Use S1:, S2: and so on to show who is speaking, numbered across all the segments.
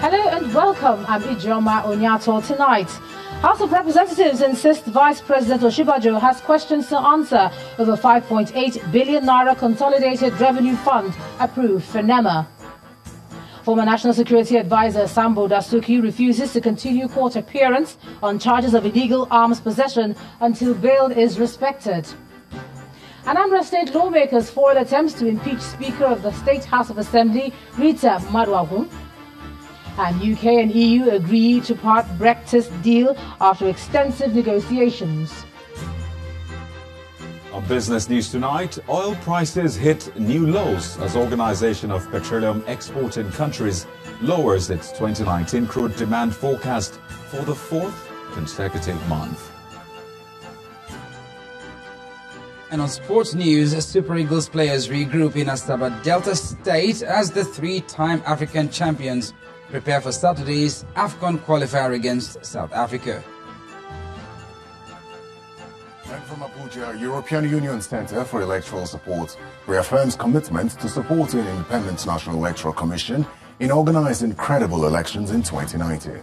S1: Hello and welcome. I'm Ijoma Onyato. Tonight, House of Representatives insist Vice President Osinbajo has questions to answer over 5.8 billion naira consolidated revenue fund approved for NEMA. Former National Security Advisor Sambo Dasuki refuses to continue court appearance on charges of illegal arms possession until bail is respected. Anambra State lawmakers foil attempts to impeach Speaker of the State House of Assembly, Rita Maduagwu. And UK and EU agree to part Brexit deal after extensive negotiations.
S2: On business news tonight, oil prices hit new lows as Organization of Petroleum Exporting Countries lowers its 2019 crude demand forecast for the fourth consecutive month.
S3: And on sports news, Super Eagles players regroup in Asaba Delta State as the three-time African champions prepare for Saturday's AFCON qualifier against South Africa.
S4: And from Abuja, European Union Center for Electoral Support reaffirms commitment to supporting Independent National Electoral Commission in organizing credible elections in 2019.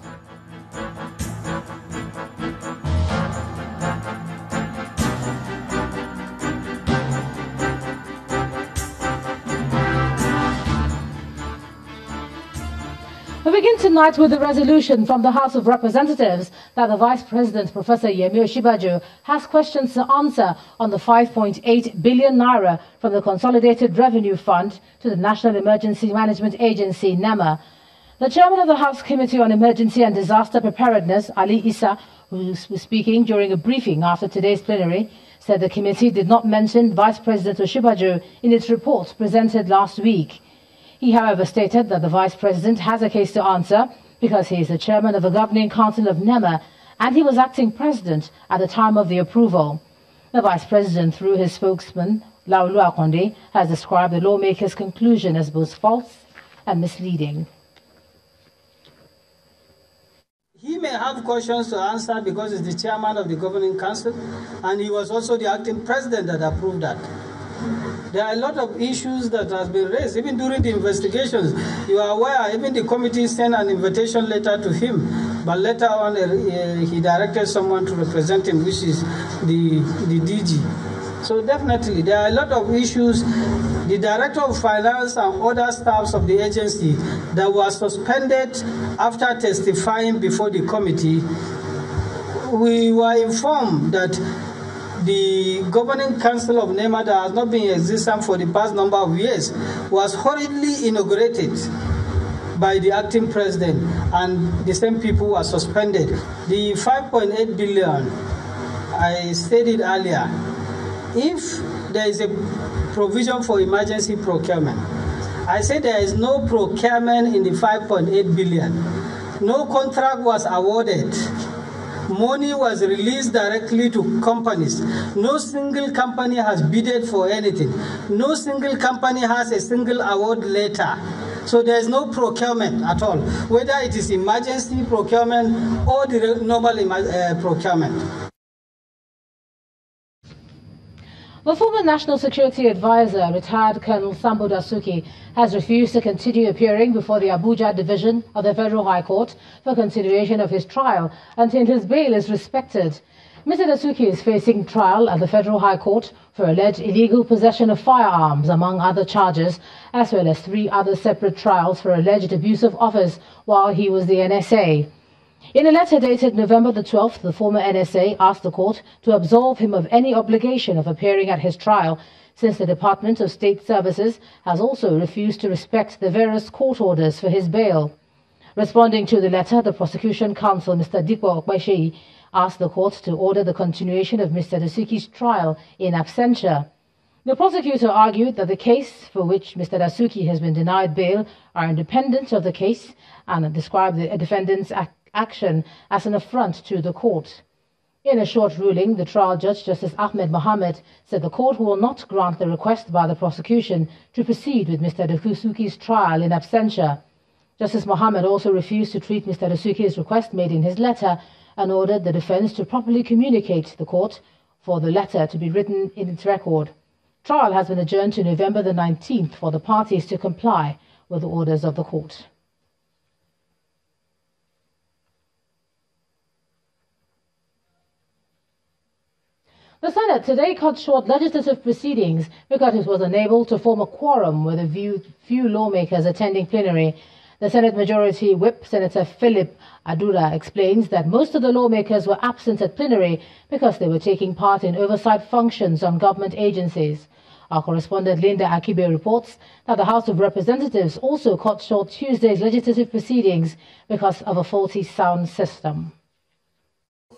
S1: We begin tonight with a resolution from the House of Representatives that the Vice President, Professor Yemi Osinbajo, has questions to answer on the 5.8 billion naira from the Consolidated Revenue Fund to the National Emergency Management Agency, NEMA. The chairman of the House Committee on Emergency and Disaster Preparedness, Ali Issa, who was speaking during a briefing after today's plenary, said the committee did not mention Vice President Osinbajo in its report presented last week. He, however, stated that the Vice President has a case to answer because he is the chairman of the Governing Council of NEMA and he was acting president at the time of the approval. The Vice President, through his spokesman, Laulu Akonde, has described the lawmakers' conclusion as both false and misleading.
S5: He may have questions to answer because he's the chairman of the Governing Council and he was also the acting president that approved that. There are a lot of issues that have been raised, even during the investigations. You are aware, even the committee sent an invitation letter to him, but later on he directed someone to represent him, which is the DG. So definitely, there are a lot of issues. The Director of Finance and other staffs of the agency that were suspended after testifying before the committee, we were informed that the Governing Council of NEMA that has not been in existence for the past number of years was hurriedly inaugurated by the acting president and the same people were suspended. The 5.8 billion, I stated earlier, if there is a provision for emergency procurement, I say there is no procurement in the 5.8 billion. No contract was awarded. Money was released directly to companies. No single company has bidded for anything. No single company has a single award letter. So there is no procurement at all, whether it is emergency procurement or the normal procurement.
S1: The former National Security Advisor, retired Colonel Sambo Dasuki, has refused to continue appearing before the Abuja Division of the Federal High Court for continuation of his trial until his bail is respected. Mr. Dasuki is facing trial at the Federal High Court for alleged illegal possession of firearms, among other charges, as well as 3 other separate trials for alleged abuse of office while he was the NSA. In a letter dated November the 12th, the former NSA asked the court to absolve him of any obligation of appearing at his trial, since the Department of State Services has also refused to respect the various court orders for his bail. Responding to the letter, the prosecution counsel, Mr. Dipo Okpesheyi, asked the court to order the continuation of Mr. Dasuki's trial in absentia. The prosecutor argued that the case for which Mr. Dasuki has been denied bail are independent of the case and described the defendant's action as an affront to the court. In a short ruling, the trial judge, Justice Ahmed Mohammed, said the court will not grant the request by the prosecution to proceed with Mr. Dasuki's trial in absentia. Justice Mohammed also refused to treat Mr. Dasuki's request made in his letter and ordered the defense to properly communicate to the court for the letter to be written in its record. Trial has been adjourned to November the 19th for the parties to comply with the orders of the court. The Senate today cut short legislative proceedings because it was unable to form a quorum with a few lawmakers attending plenary. The Senate Majority Whip, Senator Philip Adura, explains that most of the lawmakers were absent at plenary because they were taking part in oversight functions on government agencies. Our correspondent Linda Akibe reports that the House of Representatives also cut short Tuesday's legislative proceedings because of a faulty sound system.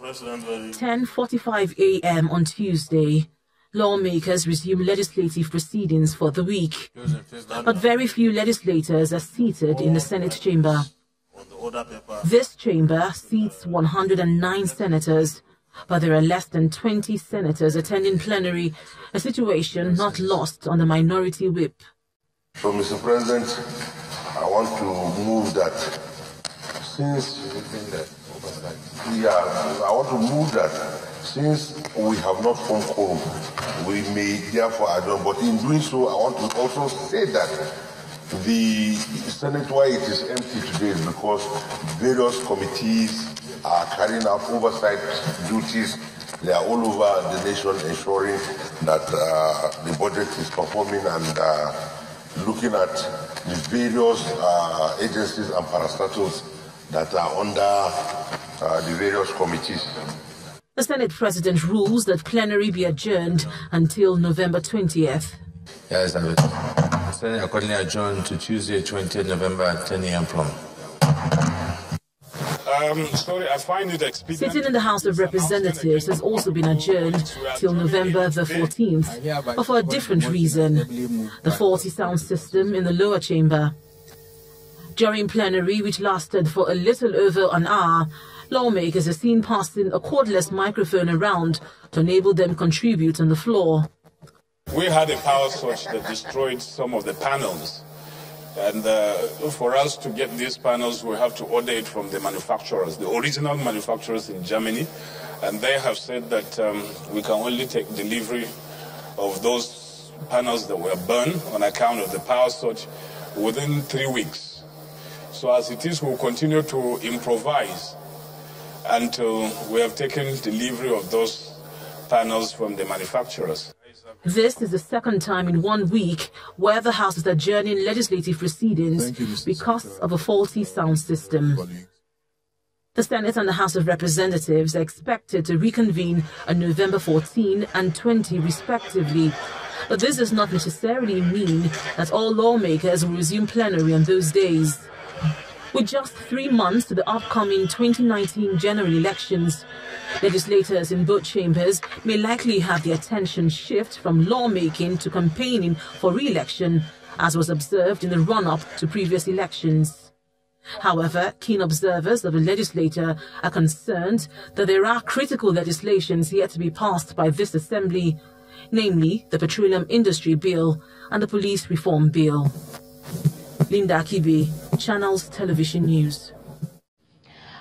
S6: 10:45 a.m. on Tuesday, lawmakers resume legislative proceedings for the week, but very few legislators are seated in the Senate chamber. This chamber seats 109 senators, but there are less than 20 senators attending plenary, a situation not lost on the minority whip.
S7: So, Mr. President, I want to move that since we have not formed quorum, we may therefore adjourn. But in doing so, I want to also say that the Senate, why it is empty today is because various committees are carrying out oversight duties. They are all over the nation ensuring that the budget is performing and looking at the various agencies and parastatals that are under the various committees.
S6: The Senate President rules that plenary be adjourned until November 20th.
S8: Yes, I will. Senate accordingly adjourned to Tuesday, 20th November at 10 a.m. prompt.
S9: Sorry, I find it expedient.
S6: Sitting in the House of Representatives has also been adjourned till November the 14th, but for a different reason, the faulty sound system in the lower chamber. During plenary, which lasted for a little over an hour, lawmakers are seen passing a cordless microphone around to enable them contribute on the floor.
S9: We had a power surge that destroyed some of the panels. And for us to get these panels, we have to order it from the manufacturers, the original manufacturers in Germany. And they have said that we can only take delivery of those panels that were burned on account of the power surge within 3 weeks. So as it is, we'll continue to improvise until we have taken delivery of those panels from the manufacturers.
S6: This is the second time in 1 week where the House is adjourning legislative proceedings because of a faulty sound system. The Senate and the House of Representatives are expected to reconvene on November 14 and 20 respectively. But this does not necessarily mean that all lawmakers will resume plenary on those days. With just 3 months to the upcoming 2019 general elections, legislators in both chambers may likely have their attention shift from lawmaking to campaigning for re-election, as was observed in the run-up to previous elections. However, keen observers of the legislature are concerned that there are critical legislations yet to be passed by this assembly, namely the Petroleum Industry Bill and the Police Reform Bill. Linda Akibe, Channels Television News.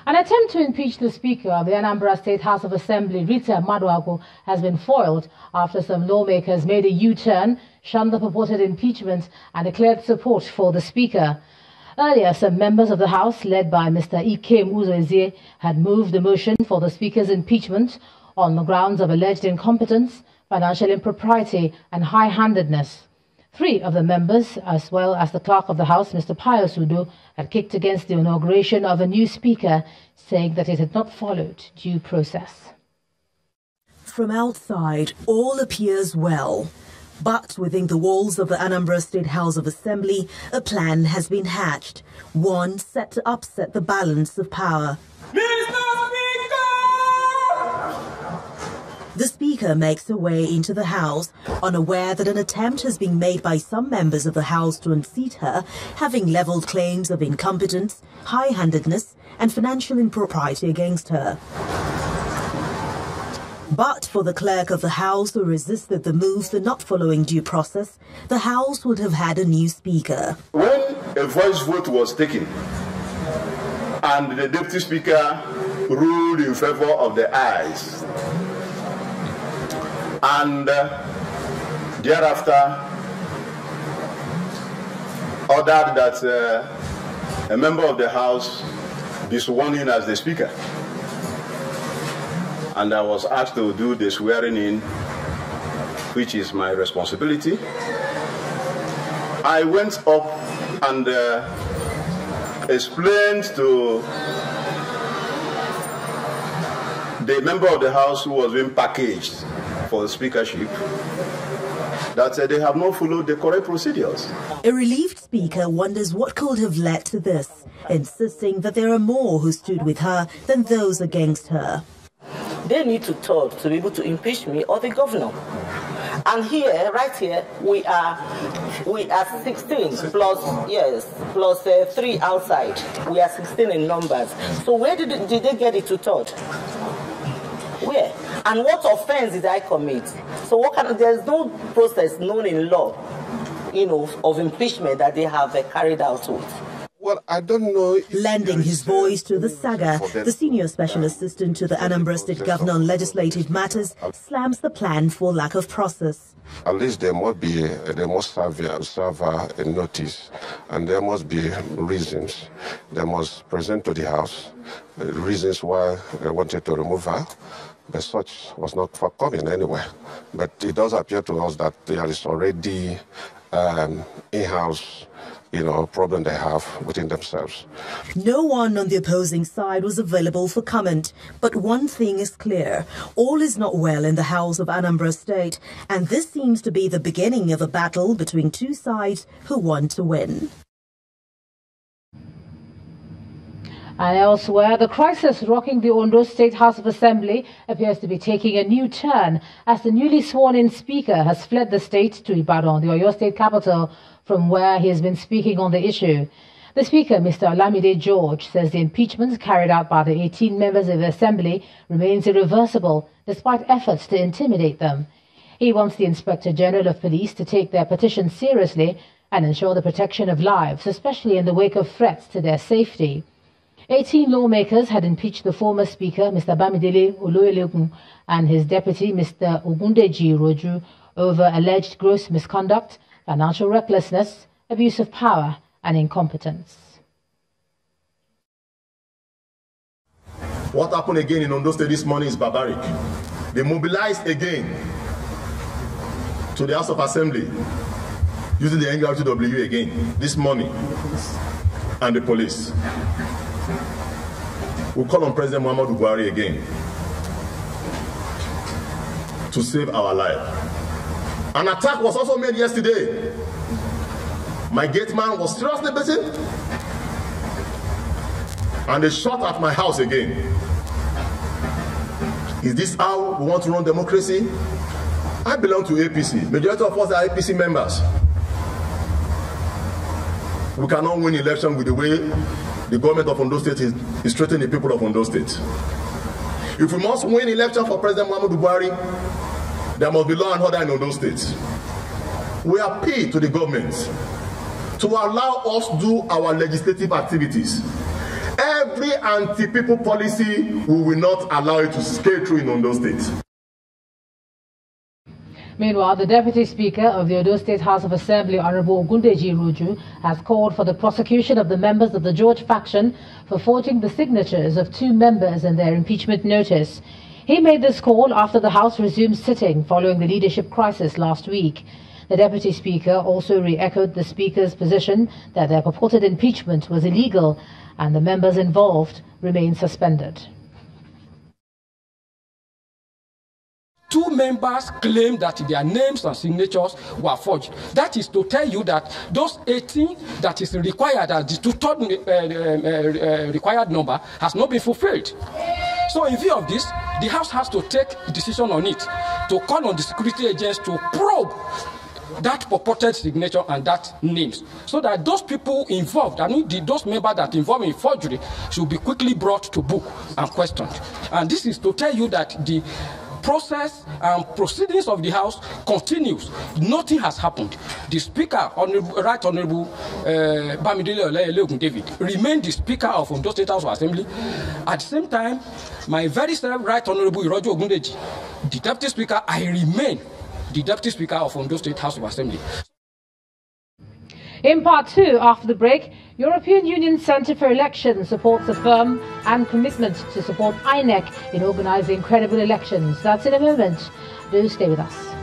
S1: An attempt to impeach the Speaker of the Anambra State House of Assembly, Rita Maduagu, has been foiled after some lawmakers made a U-turn, shunned the purported impeachment and declared support for the Speaker. Earlier, some members of the House, led by Mr. Ikem Uzoezie, had moved the motion for the Speaker's impeachment on the grounds of alleged incompetence, financial impropriety and high-handedness. 3 of the members, as well as the Clerk of the House, Mr. Pius Udo, had kicked against the inauguration of a new Speaker, saying that it had not followed due process.
S10: From outside, all appears well. But within the walls of the Anambra State House of Assembly, a plan has been hatched, one set to upset the balance of power. The Speaker makes her way into the House, unaware that an attempt has been made by some members of the House to unseat her, having levelled claims of incompetence, high-handedness and financial impropriety against her. But for the Clerk of the House, who resisted the move for not following due process, the House would have had a new Speaker.
S11: When a voice vote was taken and the Deputy Speaker ruled in favour of the ayes, and thereafter ordered that a member of the House be sworn in as the Speaker. and I was asked to do the swearing in, which is my responsibility. I went up and explained to the member of the House who was being packaged for the speakership that they have not followed the correct procedures.
S10: A relieved speaker wonders what could have led to this, insisting that there are more who stood with her than those against her.
S12: They need to talk to be able to impeach me or the governor. And here, right here, we are 16 plus 3 outside. We are 16 in numbers. So where did they get it to third? Where? And what offense did I commit? So there's no process known in law, of impeachment that they have carried out with.
S7: Well, I don't know.
S10: Lending his voice to the saga, the senior special assistant to the Anambra State Governor on Legislative Matters slams the plan for lack of process.
S7: At least they must serve a notice, and there must be reasons. They must present to the House reasons why they wanted to remove her. But such was not forthcoming anyway. But it does appear to us that there is already in-house problem they have within themselves.
S10: No one on the opposing side was available for comment, but one thing is clear. All is not well in the House of Anambra State, and this seems to be the beginning of a battle between two sides who want to win.
S1: And elsewhere, the crisis rocking the Ondo State House of Assembly appears to be taking a new turn as the newly sworn-in Speaker has fled the state to Ibadan, the Oyo State capital, from where he has been speaking on the issue. The Speaker, Mr. Olamide George, says the impeachment carried out by the 18 members of the Assembly remains irreversible, despite efforts to intimidate them. He wants the Inspector General of Police to take their petition seriously and ensure the protection of lives, especially in the wake of threats to their safety. 18 lawmakers had impeached the former Speaker, Mr. Bamidele Oloyelegun, and his deputy, Mr. Ogundeji Roju, over alleged gross misconduct, financial recklessness, abuse of power, and incompetence.
S11: What happened again in Ondo State this morning is barbaric. They mobilized again to the House of Assembly using the NRTW again this morning and the police. We call on President Muhammadu Buhari again to save our life. An attack was also made yesterday. My gate man was seriously beaten, and they shot at my house again. Is this how we want to run democracy? I belong to APC. Majority of us are APC members. We cannot win election with the way the government of Ondo State is treating the people of Ondo State. If we must win election for President Muhammadu Buhari, there must be law and order in Ondo State. We appeal to the government to allow us to do our legislative activities. Every anti-people policy, we will not allow it to scale through in Ondo State.
S1: Meanwhile, the Deputy Speaker of the Ondo State House of Assembly, Honorable Ogundeji Roju, has called for the prosecution of the members of the George faction for forging the signatures of 2 members in their impeachment notice. He made this call after the House resumed sitting following the leadership crisis last week. The Deputy Speaker also re-echoed the Speaker's position that their purported impeachment was illegal and the members involved remain suspended.
S13: 2 members claim that their names and signatures were forged. That is to tell you that those 18 that is required as the 2/3 required number has not been fulfilled. So in view of this, the House has to take a decision on it, to call on the security agents to probe that purported signature and that names, so that those people involved, those members that involved in forgery, should be quickly brought to book and questioned. And this is to tell you that the process and proceedings of the House continues. Nothing has happened. The Speaker, Right Honorable Bamidele Oloyelegun David, remained the Speaker of Ondo State House of Assembly. At the same time, my very self Right Honorable Iroju Ogundeji, the Deputy Speaker, I remain the Deputy Speaker of Ondo State House of Assembly.
S1: In part 2, after the break, European Union Centre for Elections supports a firm and commitment to support INEC in organising credible elections. That's in a moment. Do stay with us.